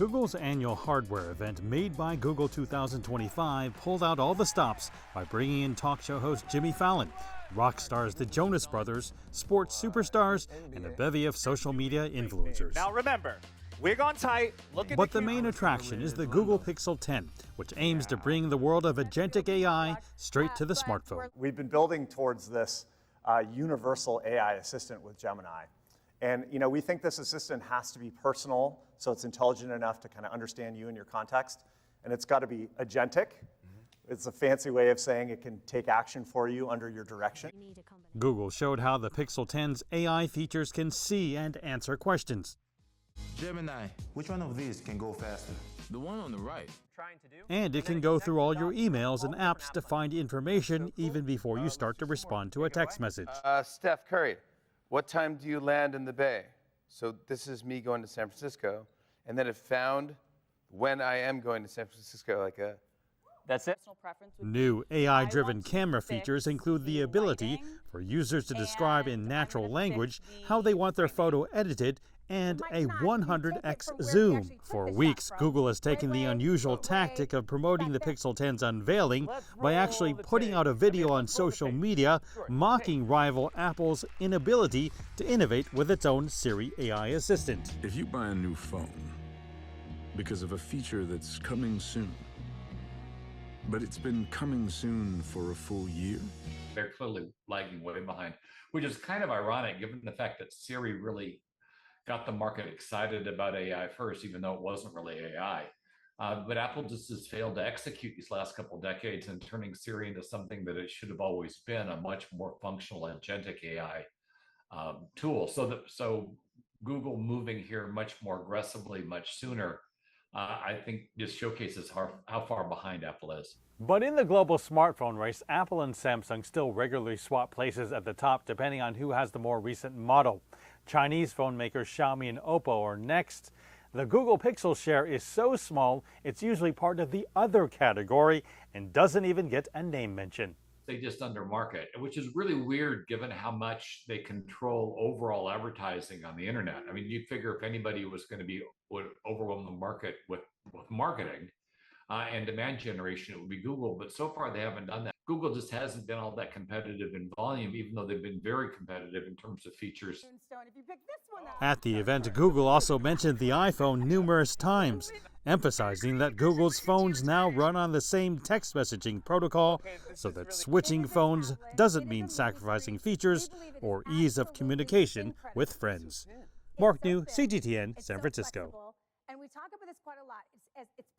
Google's annual hardware event, Made by Google 2025, pulled out all the stops by bringing in talk show host Jimmy Fallon, rock stars the Jonas Brothers, sports superstars, and a bevy of social media influencers. Now remember, wig on tight, look at But the main attraction is the Google Pixel 10, which aims to bring the world of agentic AI straight to the smartphone. We've been building towards this universal AI assistant with Gemini. And we think this assistant has to be personal, so it's intelligent enough to kind of understand you and your context. And it's got to be agentic. It's a fancy way of saying it can take action for you under your direction. Google showed how the Pixel 10's AI features can see and answer questions. Gemini, which one of these can go faster? The one on the right. And it can go through all your emails and apps to find information even before you start to respond to a text message. Steph Curry, what time do you land in the Bay? So this is me going to San Francisco, and then it found when I am going to San Francisco, That's it. New AI-driven camera features include the ability for users to describe in natural language how they want their photo edited and a 100x zoom. For weeks, Google has taken the unusual tactic of promoting the Pixel 10's unveiling by actually putting out a video on social media mocking rival Apple's inability to innovate with its own Siri AI assistant. If you buy a new phone because of a feature that's coming soon, but it's been coming soon for a full year, they're clearly lagging way behind, which is kind of ironic given the fact that Siri really got the market excited about AI first, even though it wasn't really AI. But Apple just has failed to execute these last couple of decades in turning Siri into something that it should have always been, a much more functional agentic AI tool. So Google moving here much more aggressively, much sooner, I think just showcases how far behind Apple is. But in the global smartphone race, Apple and Samsung still regularly swap places at the top depending on who has the more recent model. Chinese phone makers Xiaomi and Oppo are next. The Google Pixel share is so small, it's usually part of the other category and doesn't even get a name mention. They just undermarket, which is really weird given how much they control overall advertising on the internet. I mean, you figure if anybody would overwhelm the market with marketing and demand generation, it would be Google, but so far they haven't done that. Google just hasn't been all that competitive in volume, even though they've been very competitive in terms of features. At the event, Google also mentioned the iPhone numerous times, emphasizing that Google's phones now run on the same text messaging protocol, so that switching phones doesn't mean sacrificing features or ease of communication with friends. Mark New, CGTN, San Francisco. And we talk about this quite a lot. It's